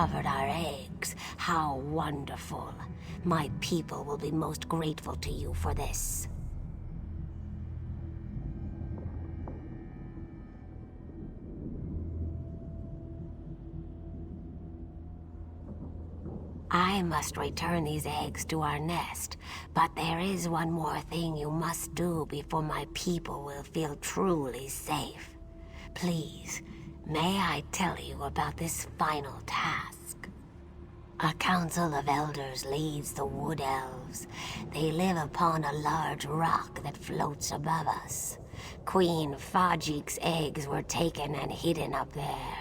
discovered our eggs. How wonderful. My people will be most grateful to you for this. I must return these eggs to our nest, but there is one more thing you must do before my people will feel truly safe. Please, may I tell you about this final task? A council of elders leads the wood elves. They live upon a large rock that floats above us. Queen Fajik's eggs were taken and hidden up there.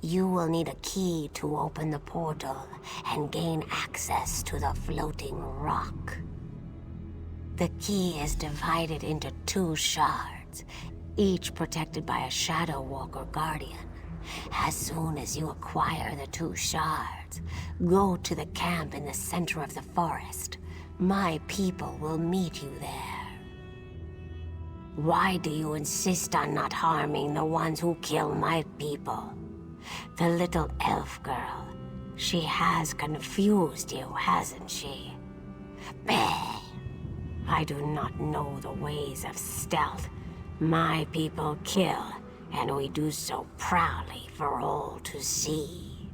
You will need a key to open the portal and gain access to the floating rock. The key is divided into 2 shards, each protected by a Shadow Walker Guardian. As soon as you acquire the 2 shards, go to the camp in the center of the forest. My people will meet you there. Why do you insist on not harming the ones who kill my people? The little elf girl. She has confused you, hasn't she? Bah! I do not know the ways of stealth. My people kill, and we do so proudly for all to see.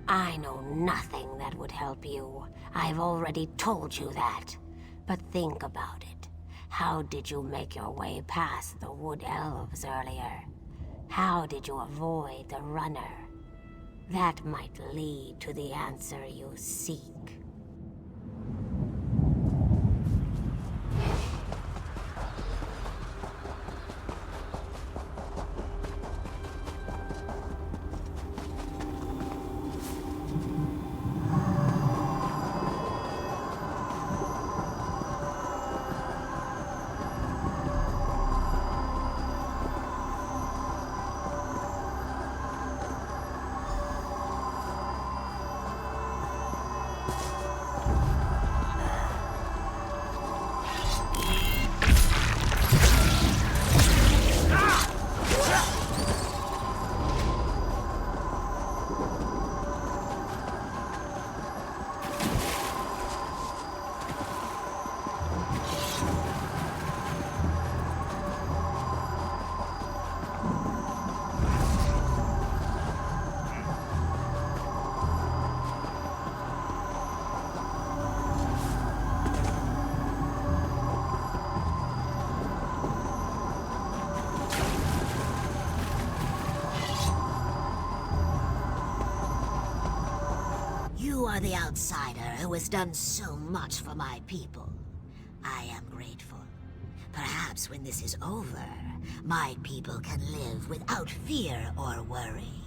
I know nothing that would help you. I've already told you that. But think about it. How did you make your way past the wood elves earlier? How did you avoid the runner? That might lead to the answer you seek. You are the outsider who has done so much for my people. I am grateful. Perhaps when this is over, my people can live without fear or worry.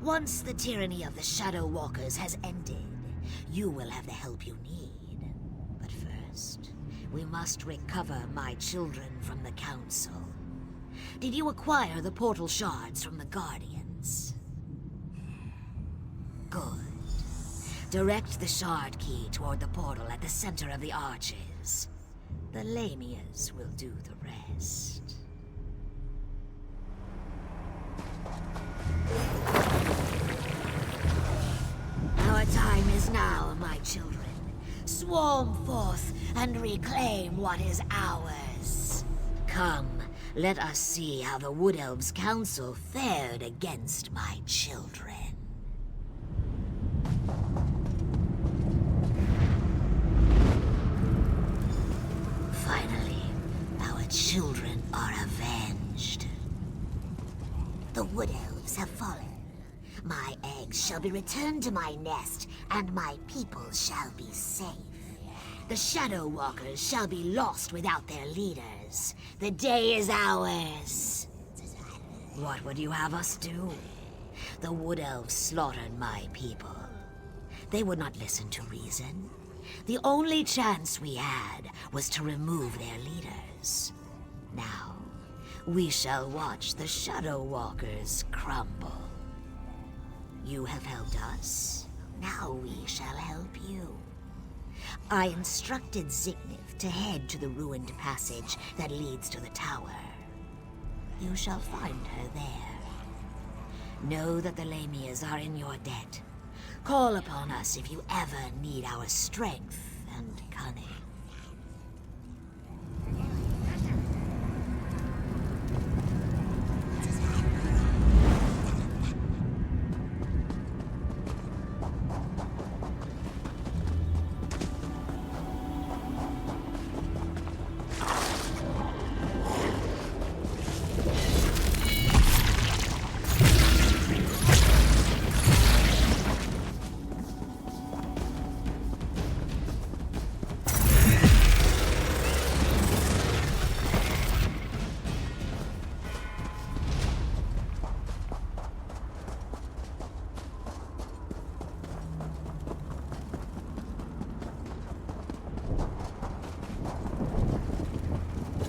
Once the tyranny of the Shadow Walkers has ended, you will have the help you need. But first, we must recover my children from the Council. Did you acquire the portal shards from the Guardians? Good. Direct the shard key toward the portal at the center of the arches. The Lamias will do the rest. Our time is now, my children. Swarm forth and reclaim what is ours. Come, let us see how the Wood Elves Council fared against my children. Finally, our children are avenged. The Wood Elves have fallen. My eggs shall be returned to my nest, and my people shall be safe. The Shadow Walkers shall be lost without their leaders. The day is ours. What would you have us do? The Wood Elves slaughtered my people. They would not listen to reason. The only chance we had was to remove their leaders. Now, we shall watch the Shadow Walkers crumble. You have helped us. Now we shall help you. I instructed Zignif to head to the ruined passage that leads to the tower. You shall find her there. Know that the Lamias are in your debt. Call upon us if you ever need our strength and cunning.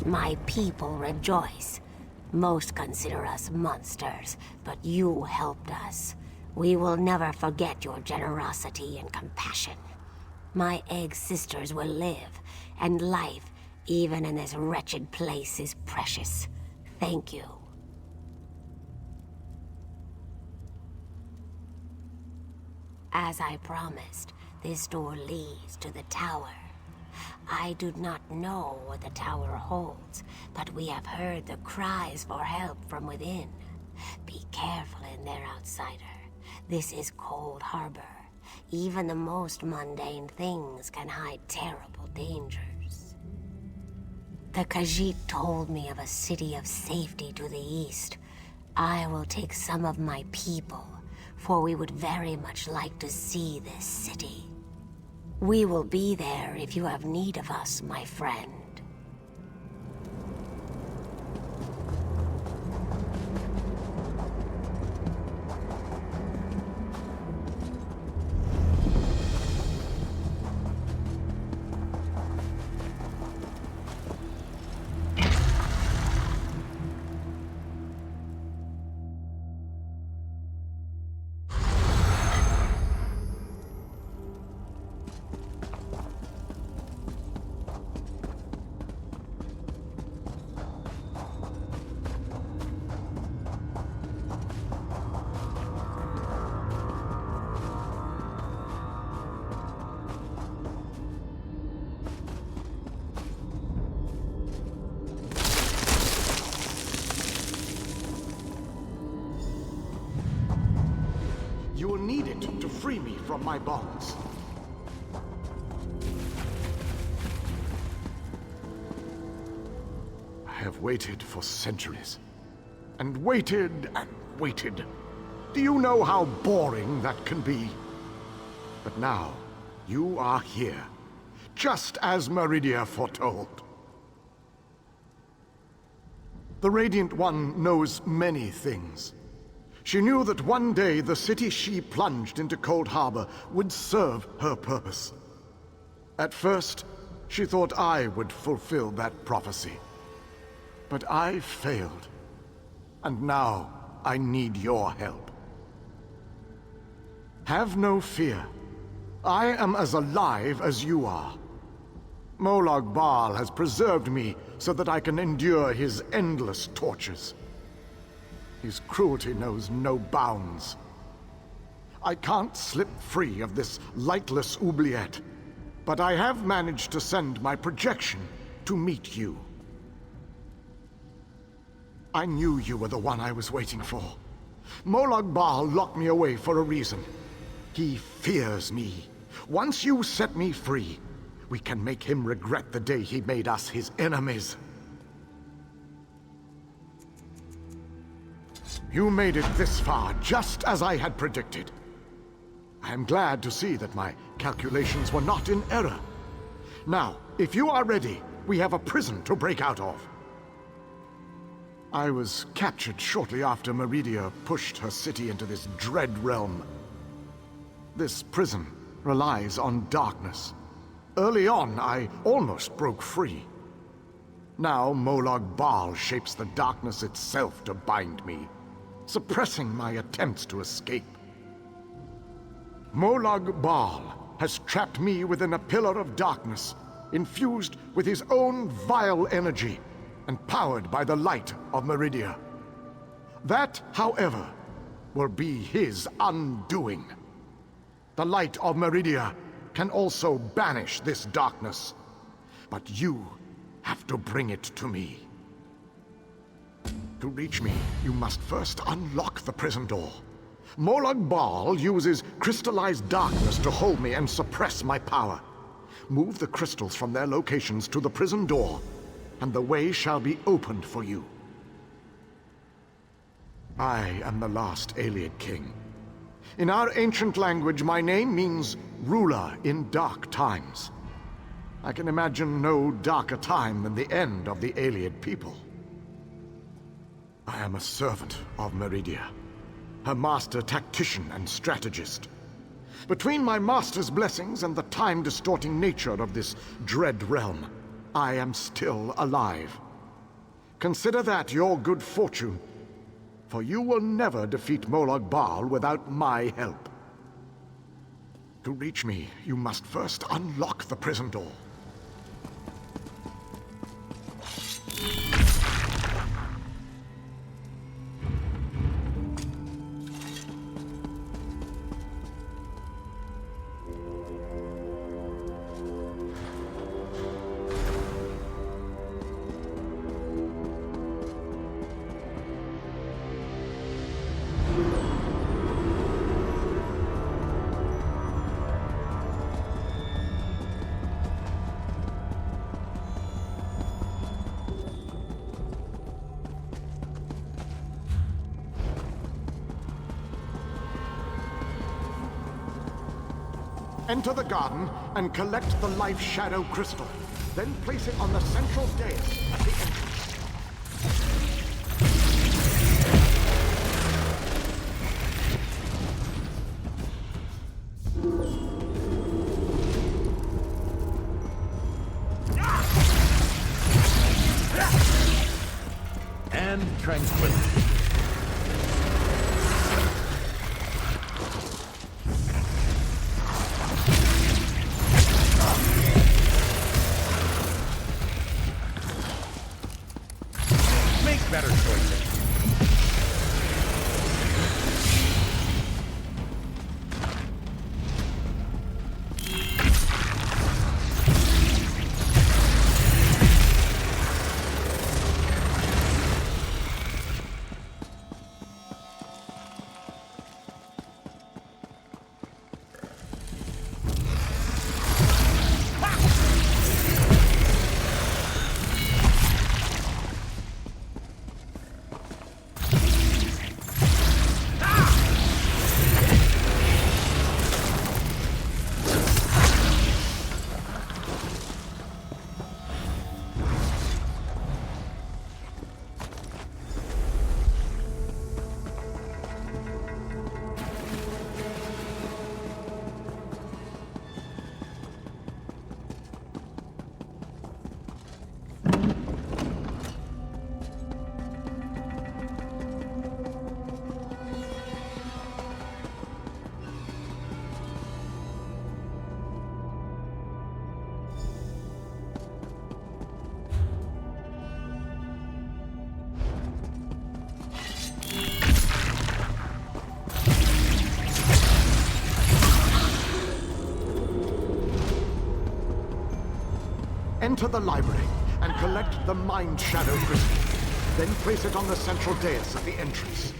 My people rejoice. Most consider us monsters, but you helped us. We will never forget your generosity and compassion. My egg sisters will live, and life, even in this wretched place, is precious. Thank you. As I promised, this door leads to the tower. I do not know what the tower holds, but we have heard the cries for help from within. Be careful in there, outsider. This is Coldharbour. Even the most mundane things can hide terrible dangers. The Khajiit told me of a city of safety to the east. I will take some of my people, for we would very much like to see this city. We will be there if you have need of us, my friend. You will need it to free me from my bonds. I have waited for centuries. And waited and waited. Do you know how boring that can be? But now, you are here. Just as Meridia foretold. The Radiant One knows many things. She knew that one day the city she plunged into Coldharbour would serve her purpose. At first, she thought I would fulfill that prophecy. But I failed. And now, I need your help. Have no fear. I am as alive as you are. Molag Bal has preserved me so that I can endure his endless tortures. His cruelty knows no bounds. I can't slip free of this lightless oubliette, but I have managed to send my projection to meet you. I knew you were the one I was waiting for. Molag Bal locked me away for a reason. He fears me. Once you set me free, we can make him regret the day he made us his enemies. You made it this far, just as I had predicted. I am glad to see that my calculations were not in error. Now, if you are ready, we have a prison to break out of. I was captured shortly after Meridia pushed her city into this dread realm. This prison relies on darkness. Early on, I almost broke free. Now, Molag Bal shapes the darkness itself to bind me, suppressing my attempts to escape. Molag Bal has trapped me within a pillar of darkness, infused with his own vile energy and powered by the light of Meridia. That, however, will be his undoing. The light of Meridia can also banish this darkness, but you have to bring it to me. To reach me, you must first unlock the prison door. Molag Bal uses crystallized darkness to hold me and suppress my power. Move the crystals from their locations to the prison door, and the way shall be opened for you. I am the last Ayleid king. In our ancient language, my name means ruler in dark times. I can imagine no darker time than the end of the Ayleid people. I am a servant of Meridia, her master tactician and strategist. Between my master's blessings and the time-distorting nature of this dread realm, I am still alive. Consider that your good fortune, for you will never defeat Molag Bal without my help. To reach me, you must first unlock the prison door. Enter the garden and collect the Life Shadow Crystal. Then place it on the central dais at the entrance. And tranquility. Better choices. Enter the library and collect the Mind Shadow Crystal. Then place it on the central dais at the entrance.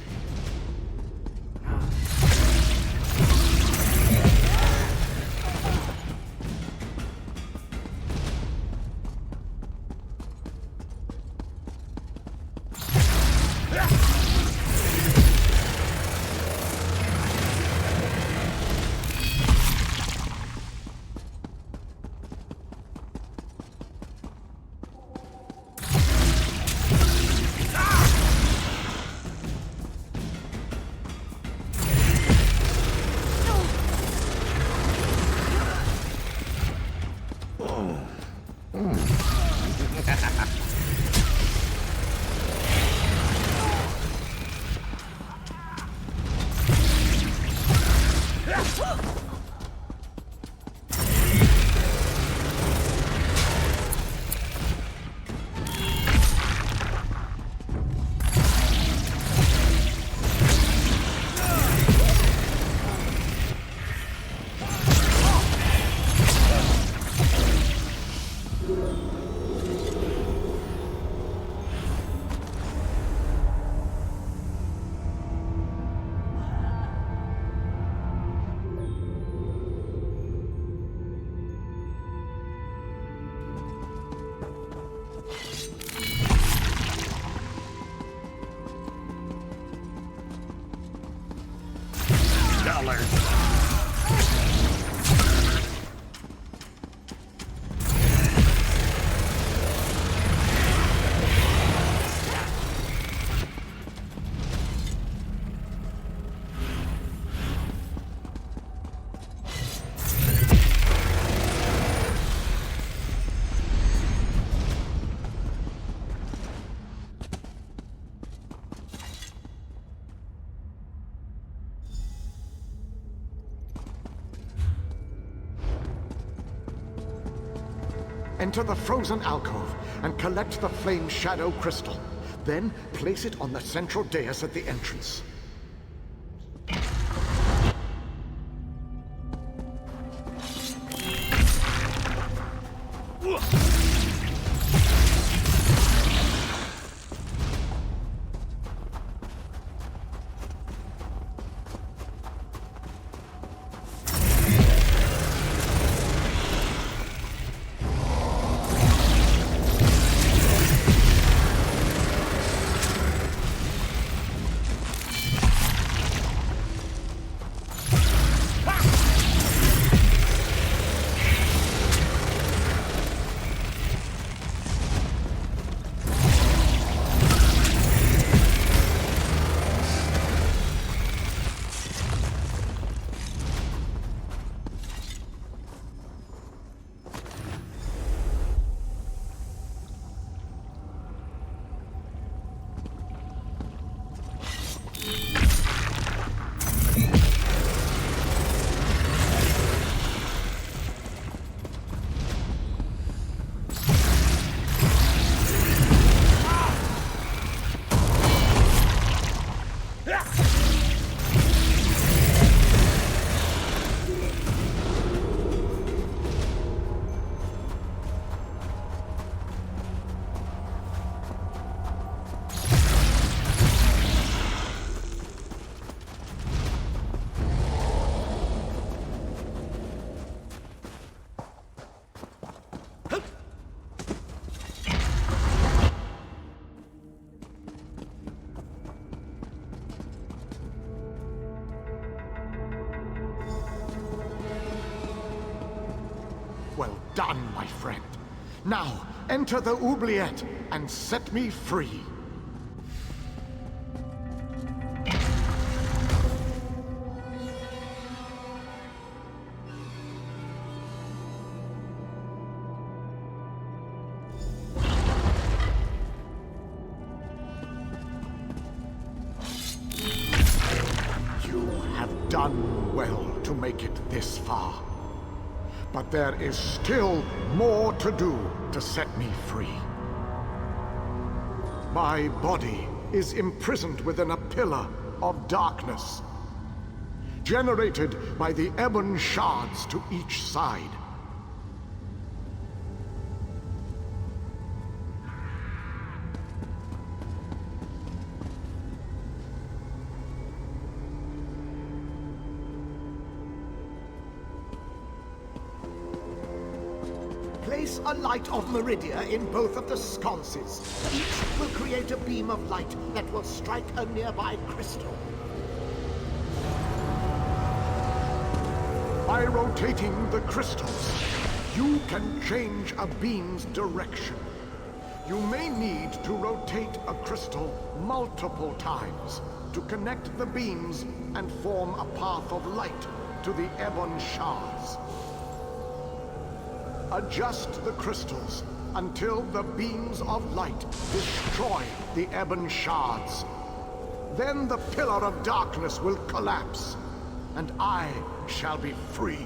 brawler. Enter the frozen alcove and collect the flame shadow crystal. Then place it on the central dais at the entrance. Well done, my friend. Now, enter the oubliette and set me free. You have done well to make it this far. But there is still more to do to set me free. My body is imprisoned within a pillar of darkness, generated by the ebon shards to each side. Place a light of Meridia in both of the sconces. Each will create a beam of light that will strike a nearby crystal. By rotating the crystals, you can change a beam's direction. You may need to rotate a crystal multiple times to connect the beams and form a path of light to the ebon shards. Adjust the crystals until the beams of light destroy the ebon shards. Then the pillar of darkness will collapse, and I shall be free.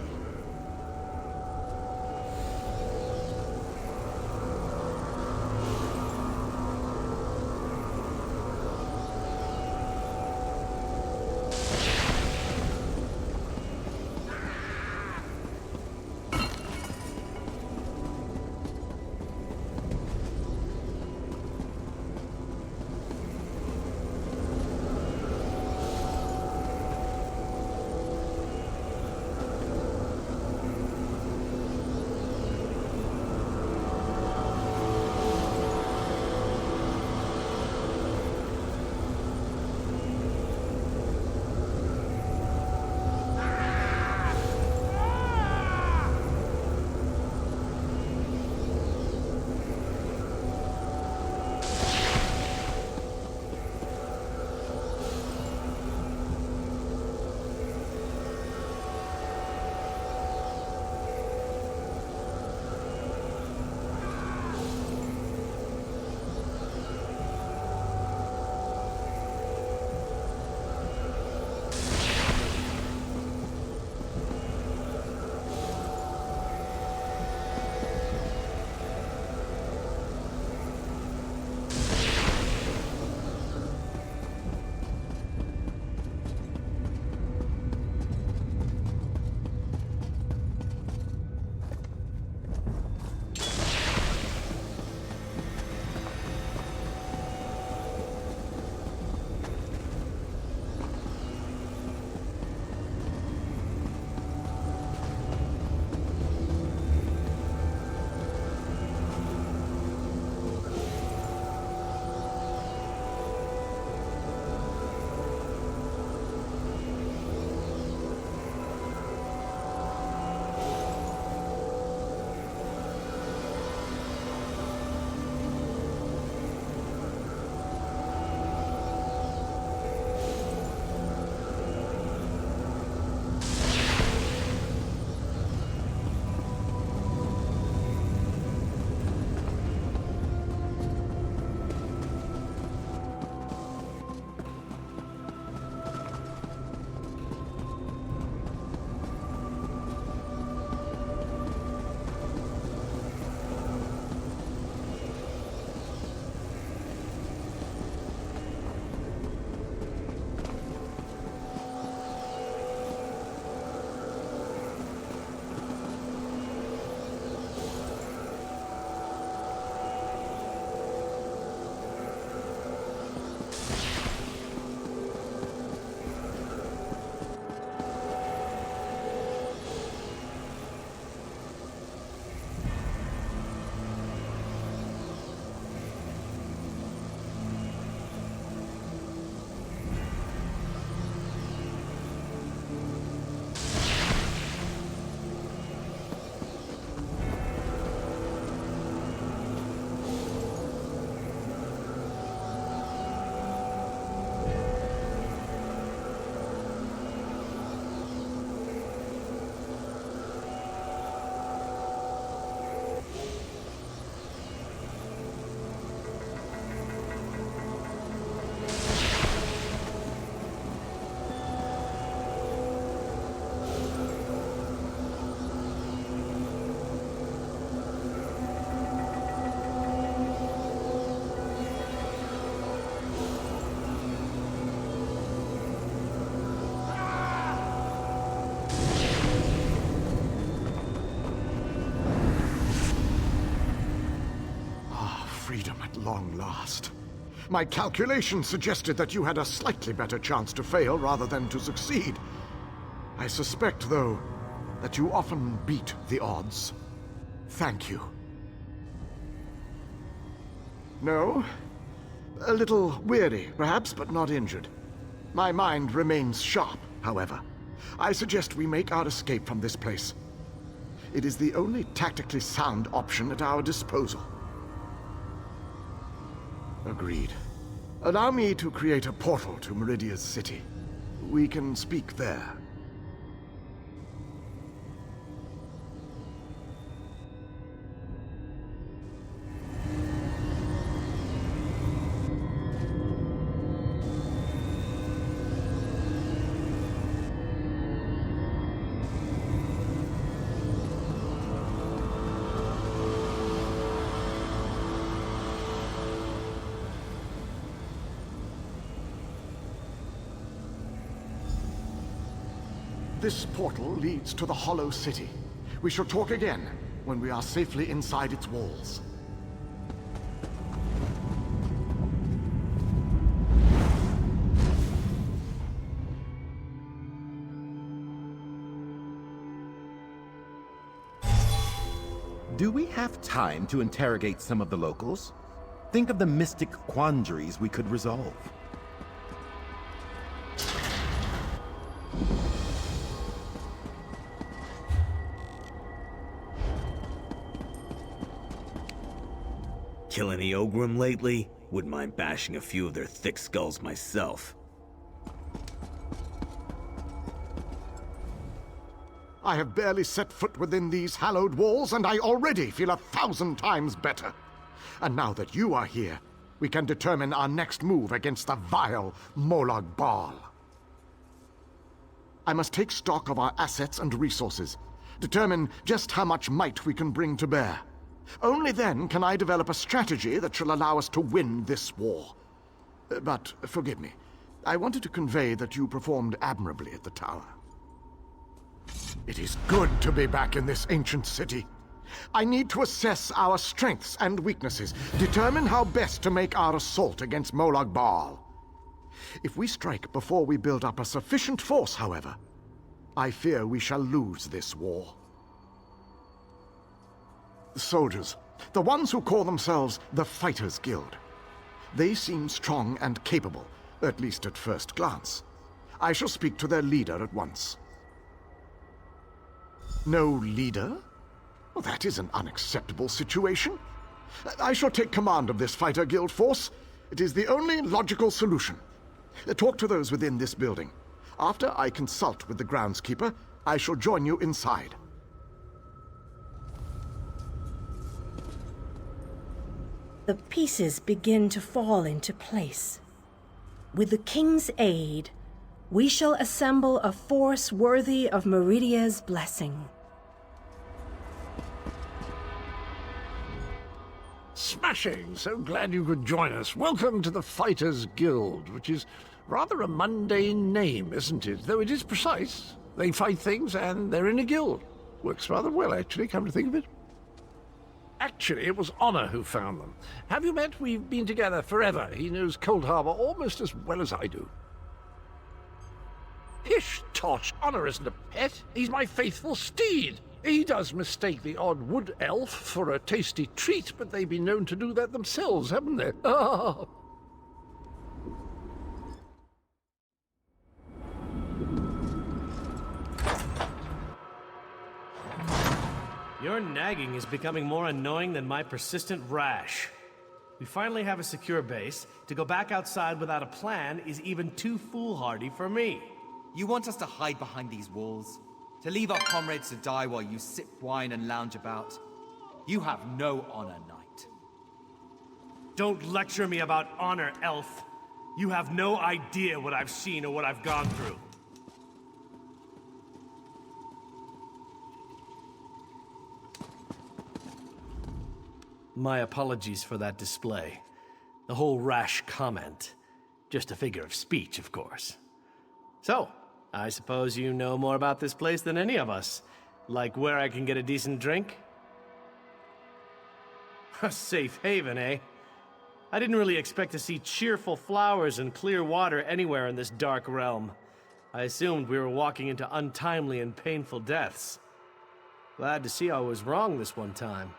freedom at long last. My calculations suggested that you had a slightly better chance to fail rather than to succeed. I suspect, though, that you often beat the odds. Thank you. No? A little weary, perhaps, but not injured. My mind remains sharp, however. I suggest we make our escape from this place. It is the only tactically sound option at our disposal. Agreed. Allow me to create a portal to Meridia's city. We can speak there. This portal leads to the Hollow City. We shall talk again when we are safely inside its walls. Do we have time to interrogate some of the locals? Think of the mystic quandaries we could resolve. Kill any Ogrim lately? Wouldn't mind bashing a few of their thick skulls myself. I have barely set foot within these hallowed walls, and I already feel 1,000 times better. And now that you are here, we can determine our next move against the vile Molag Bal. I must take stock of our assets and resources, determine just how much might we can bring to bear. Only then can I develop a strategy that shall allow us to win this war. But forgive me, I wanted to convey that you performed admirably at the tower. It is good to be back in this ancient city. I need to assess our strengths and weaknesses, determine how best to make our assault against Molag Bal. If we strike before we build up a sufficient force, however, I fear we shall lose this war. The soldiers, the ones who call themselves the Fighters Guild. They seem strong and capable, at least at first glance. I shall speak to their leader at once. No leader? Well, that is an unacceptable situation. I shall take command of this Fighter Guild force. It is the only logical solution. Talk to those within this building. After I consult with the groundskeeper, I shall join you inside. The pieces begin to fall into place. With the King's aid, we shall assemble a force worthy of Meridia's blessing. Smashing! So glad you could join us. Welcome to the Fighters Guild, which is rather a mundane name, isn't it? Though it is precise. They fight things and they're in a guild. Works rather well, actually, come to think of it. Actually, it was Honor who found them. Have you met? We've been together forever. He knows Coldharbour almost as well as I do. Pish Tosh, Honor isn't a pet. He's my faithful steed. He does mistake the odd wood elf for a tasty treat, but they've been known to do that themselves, haven't they? Ah. Your nagging is becoming more annoying than my persistent rash. We finally have a secure base. To go back outside without a plan is even too foolhardy for me. You want us to hide behind these walls? To leave our comrades to die while you sip wine and lounge about? You have no honor, knight. Don't lecture me about honor, elf. You have no idea what I've seen or what I've gone through. My apologies for that display. The whole rash comment. Just a figure of speech, of course. So, I suppose you know more about this place than any of us. Like where I can get a decent drink? A safe haven, eh? I didn't really expect to see cheerful flowers and clear water anywhere in this dark realm. I assumed we were walking into untimely and painful deaths. Glad to see I was wrong this one time.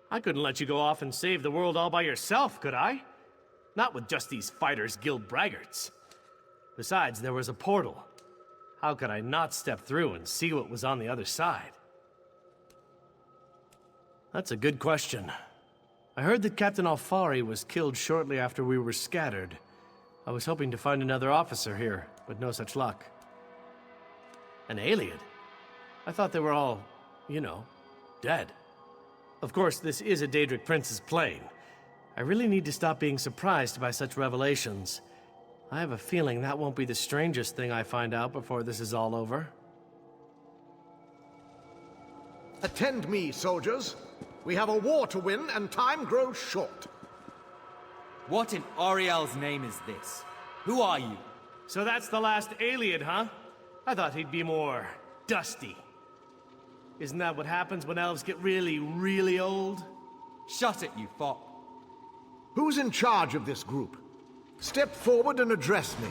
I couldn't let you go off and save the world all by yourself, could I? Not with just these Fighters Guild braggarts. Besides, there was a portal. How could I not step through and see what was on the other side? That's a good question. I heard that Captain Alfari was killed shortly after we were scattered. I was hoping to find another officer here, but no such luck. An alien? I thought they were all, you know, dead. Of course, this is a Daedric Prince's plane. I really need to stop being surprised by such revelations. I have a feeling that won't be the strangest thing I find out before this is all over. Attend me, soldiers. We have a war to win, and time grows short. What in Ariel's name is this? Who are you? So that's the last alien, huh? I thought he'd be more dusty. Isn't that what happens when elves get really, really old? Shut it, you fop. Who's in charge of this group? Step forward and address me.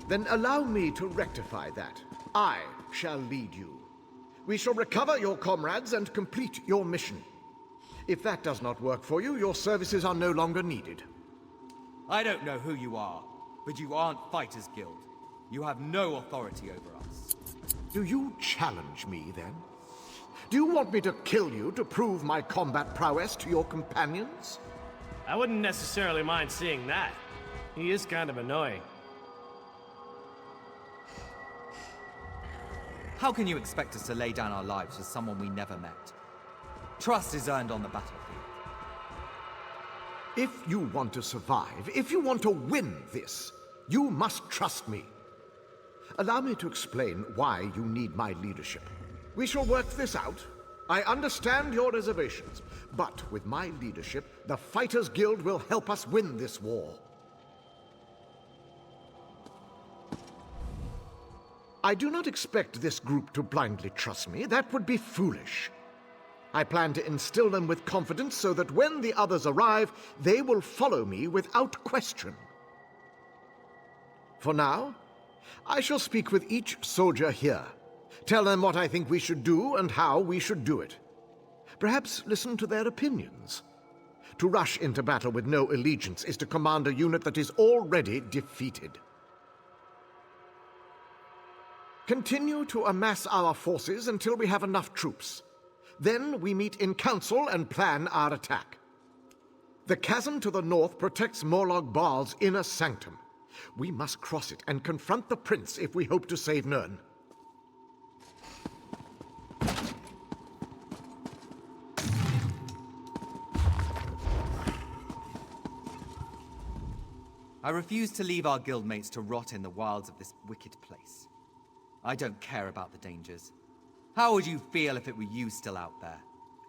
Then allow me to rectify that. I shall lead you. We shall recover your comrades and complete your mission. If that does not work for you, your services are no longer needed. I don't know who you are, but you aren't Fighters Guild. You have no authority over us. Do you challenge me, then? Do you want me to kill you to prove my combat prowess to your companions? I wouldn't necessarily mind seeing that. He is kind of annoying. How can you expect us to lay down our lives for someone we never met? Trust is earned on the battlefield. If you want to survive, if you want to win this, you must trust me. Allow me to explain why you need my leadership. We shall work this out. I understand your reservations, but with my leadership, the Fighters Guild will help us win this war. I do not expect this group to blindly trust me. That would be foolish. I plan to instill them with confidence so that when the others arrive, they will follow me without question. For now, I shall speak with each soldier here. Tell them what I think we should do and how we should do it. Perhaps listen to their opinions. To rush into battle with no allegiance is to command a unit that is already defeated. Continue to amass our forces until we have enough troops. Then we meet in council and plan our attack. The chasm to the north protects Morlog Baal's inner sanctum. We must cross it and confront the prince if we hope to save Nirn. I refuse to leave our guildmates to rot in the wilds of this wicked place. I don't care about the dangers. How would you feel if it were you still out there?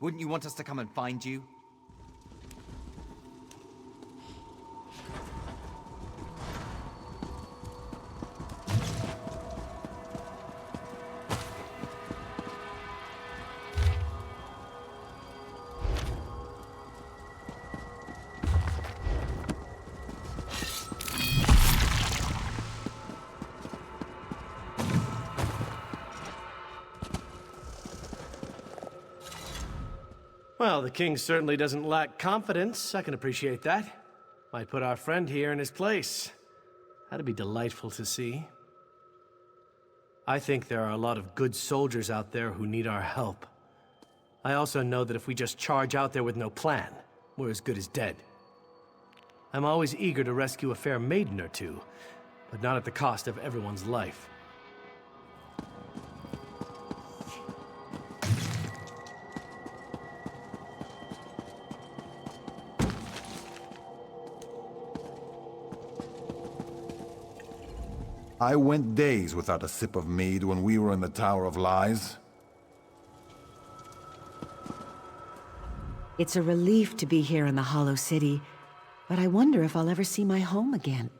Wouldn't you want us to come and find you? Well, the king certainly doesn't lack confidence. I can appreciate that. Might put our friend here in his place. That'd be delightful to see. I think there are a lot of good soldiers out there who need our help. I also know that if we just charge out there with no plan, we're as good as dead. I'm always eager to rescue a fair maiden or two, but not at the cost of everyone's life. I went days without a sip of mead when we were in the Tower of Lies. It's a relief to be here in the Hollow City, but I wonder if I'll ever see my home again.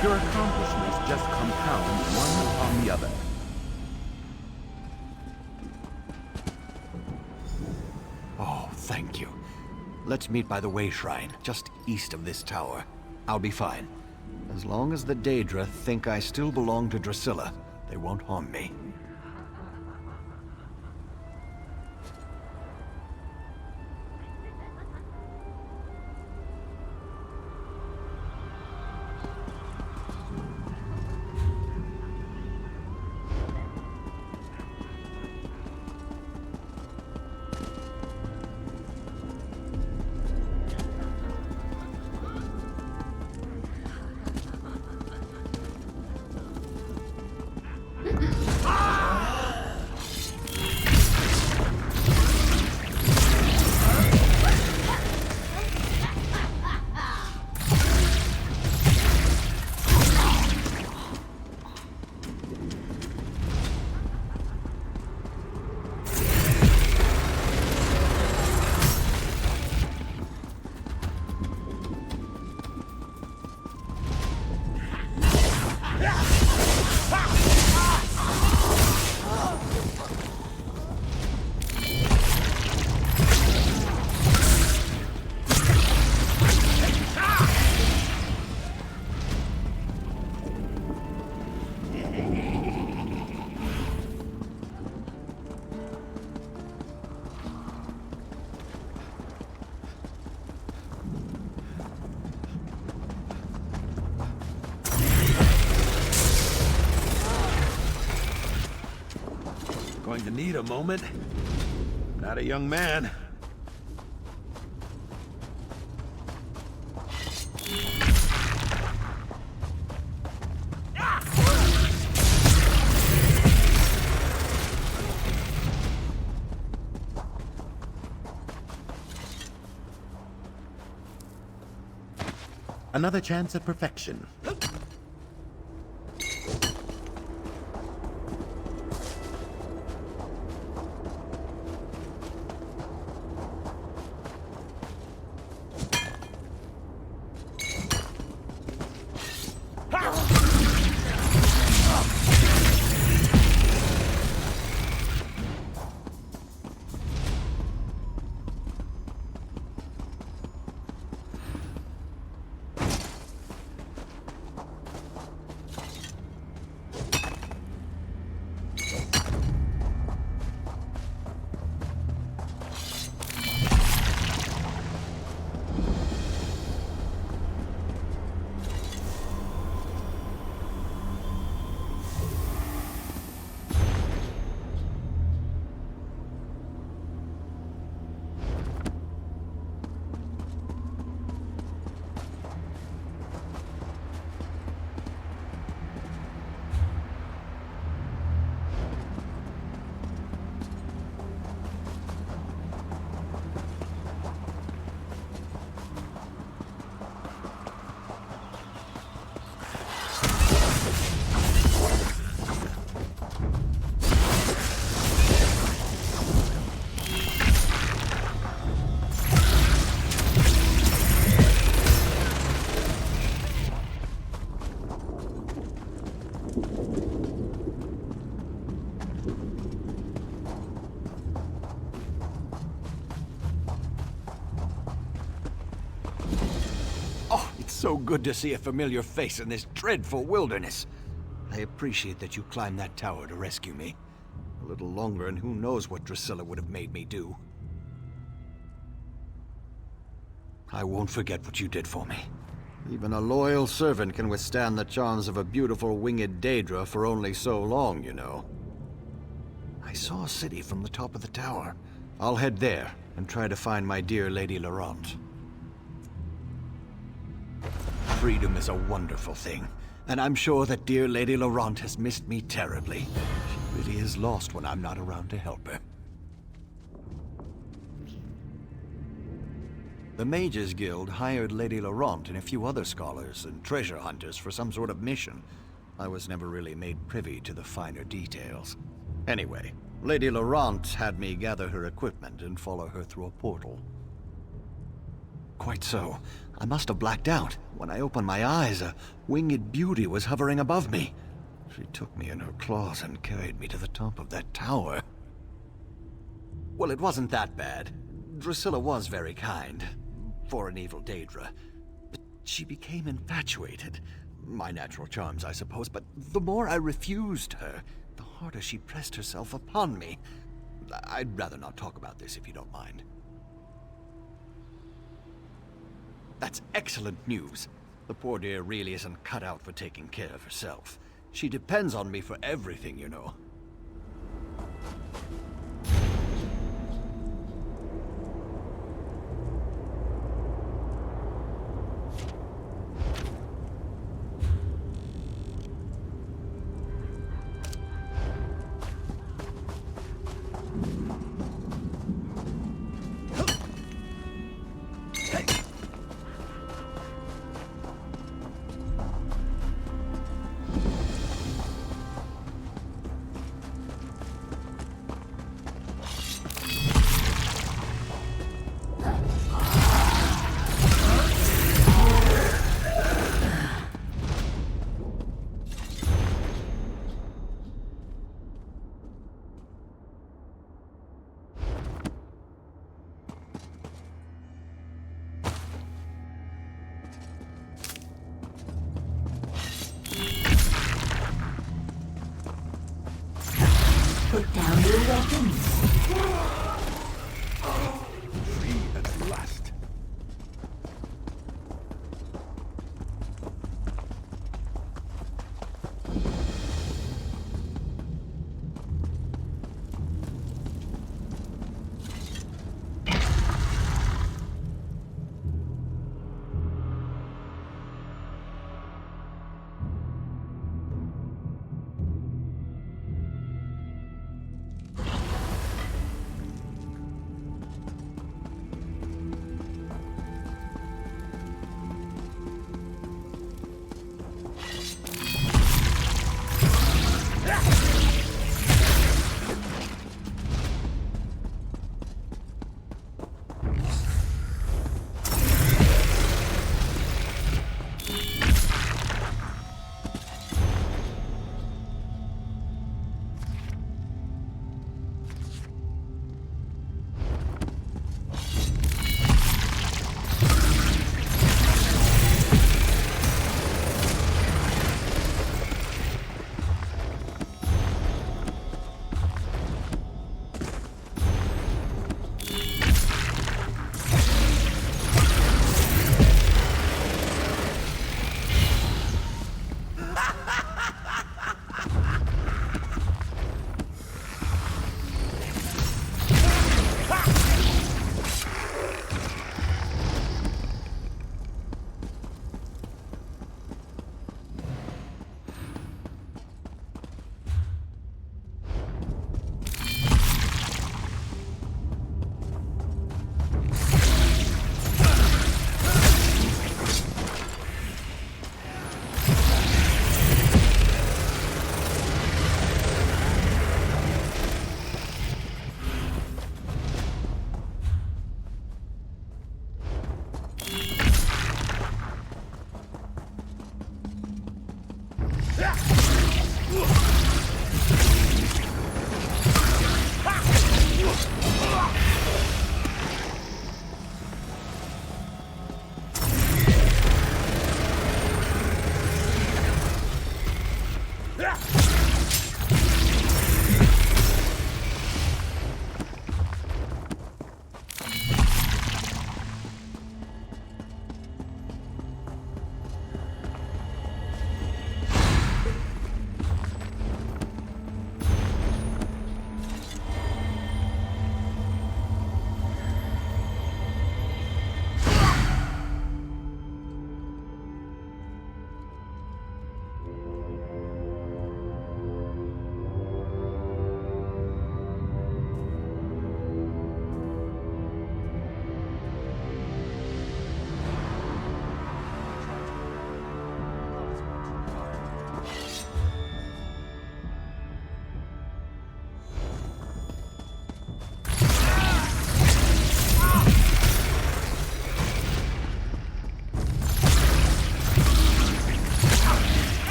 Your accomplishments just compound one upon the other. Oh, thank you. Let's meet by the Way Shrine, just east of this tower. I'll be fine. As long as the Daedra think I still belong to Drusilla, they won't harm me. Going to need a moment. Not a young man. Another chance at perfection. So good to see a familiar face in this dreadful wilderness. I appreciate that you climbed that tower to rescue me. A little longer and who knows what Drusilla would have made me do. I won't forget what you did for me. Even a loyal servant can withstand the charms of a beautiful winged Daedra for only so long, you know. I saw a city from the top of the tower. I'll head there and try to find my dear Lady Laurent. Freedom is a wonderful thing, and I'm sure that dear Lady Laurent has missed me terribly. She really is lost when I'm not around to help her. The Mages Guild hired Lady Laurent and a few other scholars and treasure hunters for some sort of mission. I was never really made privy to the finer details. Anyway, Lady Laurent had me gather her equipment and follow her through a portal. Quite so. I must have blacked out. When I opened my eyes, a winged beauty was hovering above me. She took me in her claws and carried me to the top of that tower. Well, it wasn't that bad. Drusilla was very kind. For an evil Daedra. But She became infatuated. My natural charms, I suppose, but the more I refused her, the harder she pressed herself upon me. I'd rather not talk about this if you don't mind. That's excellent news. The poor dear really isn't cut out for taking care of herself. She depends on me for everything, you know.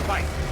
fight!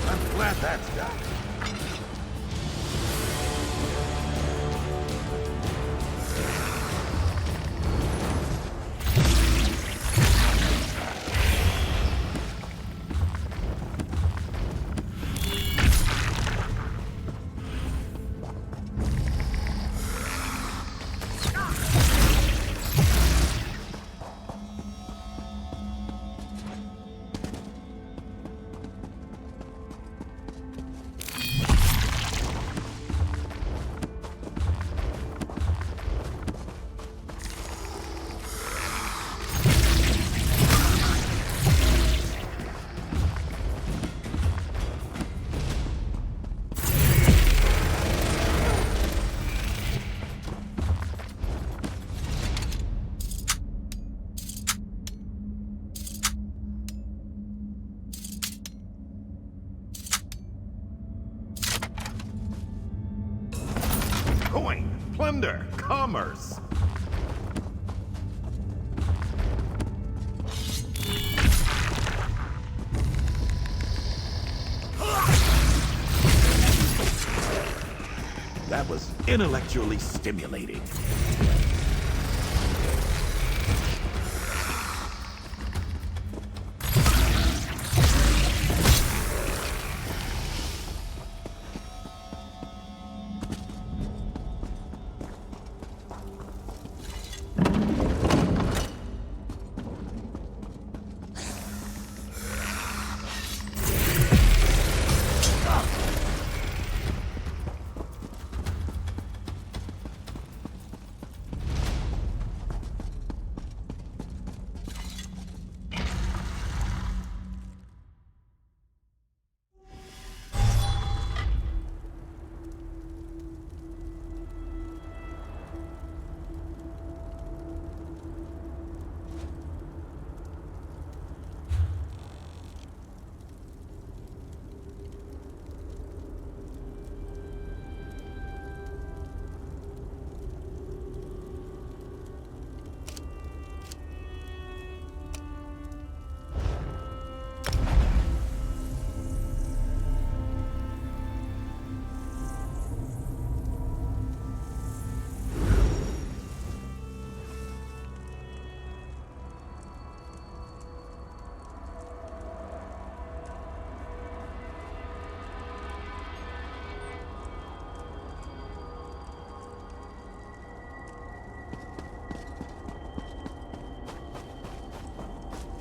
I'm glad that's done. Coin, plunder, commerce. That was intellectually stimulating.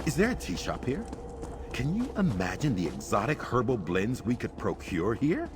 Is there a tea shop here? Can you imagine the exotic herbal blends we could procure here?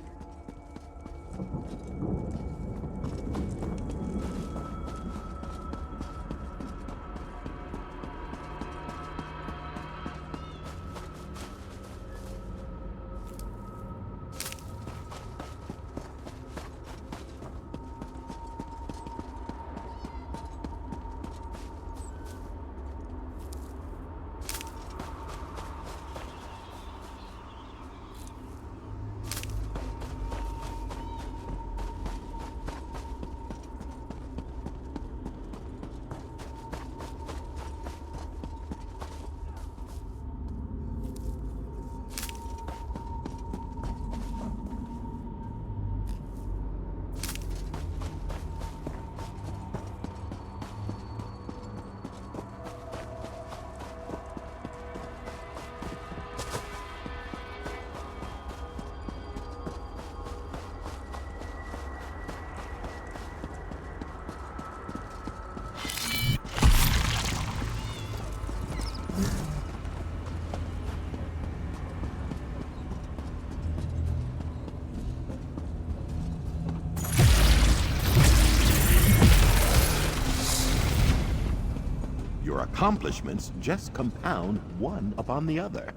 Your accomplishments just compound one upon the other.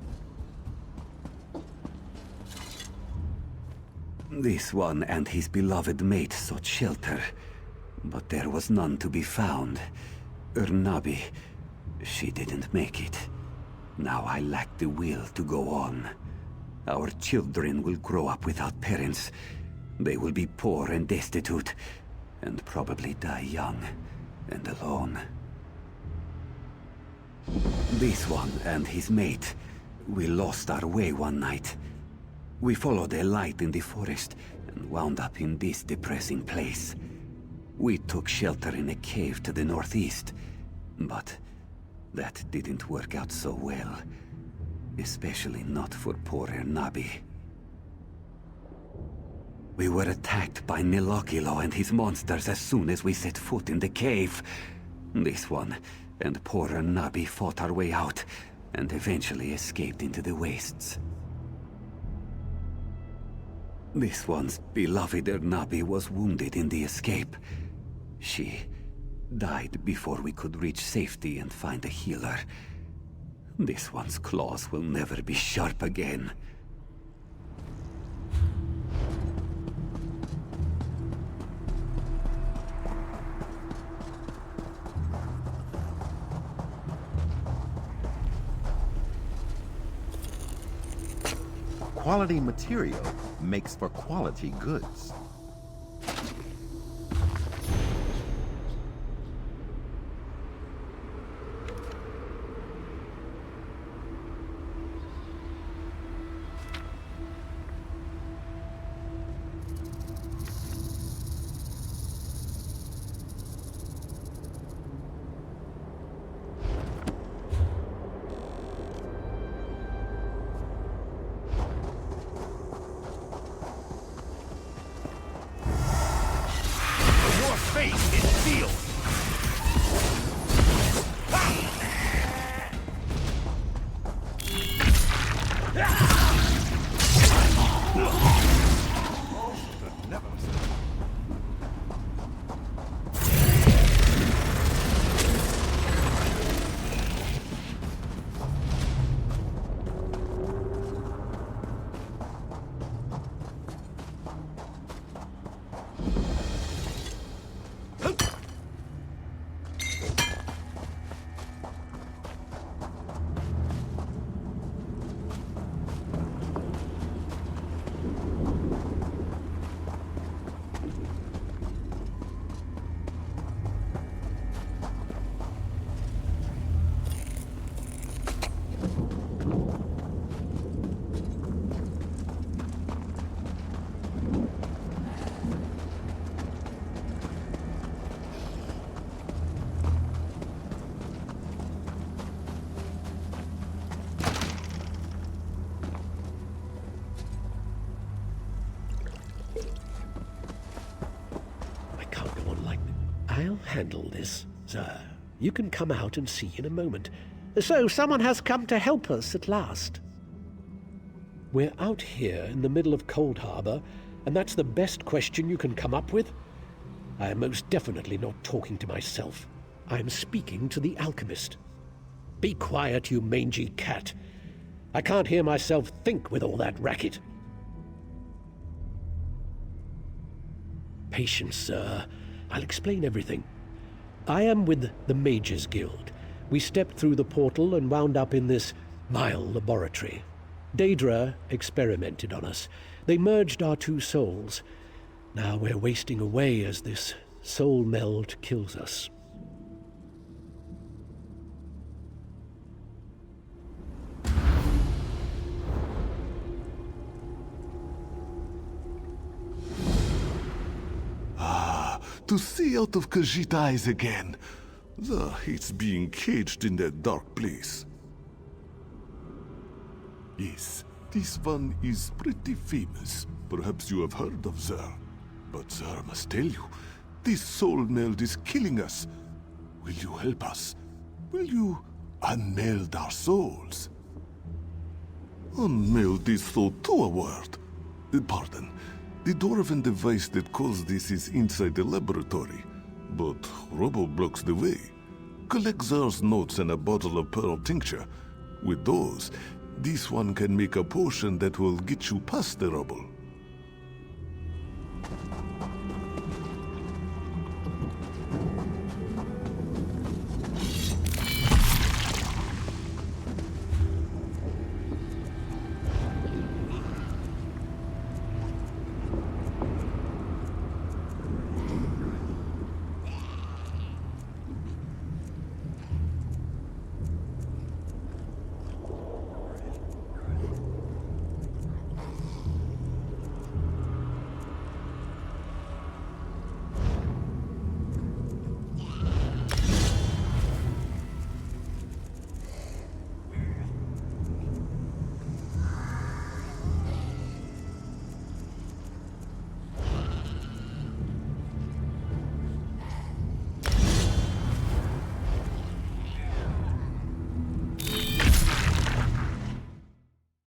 This one and his beloved mate sought shelter, but there was none to be found. Urnabi, she didn't make it. Now I lack the will to go on. Our children will grow up without parents. They will be poor and destitute, and probably die young and alone. This one and his mate, we lost our way one night. We followed a light in the forest and wound up in this depressing place. We took shelter in a cave to the northeast, but that didn't work out so well. Especially not for poor Ernabi. We were attacked by Nilokilo and his monsters as soon as we set foot in the cave. This one and poor Ernabi fought our way out and eventually escaped into the wastes. This one's beloved Ernabi was wounded in the escape. She died before we could reach safety and find a healer. This one's claws will never be sharp again. Quality material makes for quality goods. I'll handle this, sir. You can come out and see in a moment. So, someone has come to help us at last. We're out here in the middle of Coldharbour, and that's the best question you can come up with? I am most definitely not talking to myself. I am speaking to the alchemist. Be quiet, you mangy cat. I can't hear myself think with all that racket. Patience, sir. I'll explain everything. I am with the Mages Guild. We stepped through the portal and wound up in this vile laboratory. Daedra experimented on us. They merged our two souls. Now we're wasting away as this soul meld kills us. To see out of Khajiit eyes again. It's being caged in that dark place. Yes, this one is pretty famous. Perhaps you have heard of Zer. But Zer must tell you, this soul meld is killing us. Will you help us? Will you unmeld our souls? Unmeld this soul to a word. Pardon. The dwarven device that caused this is inside the laboratory, but Robo blocks the way. collect Zer's notes and a bottle of pearl tincture. With those, this one can make a potion that will get you past the rubble.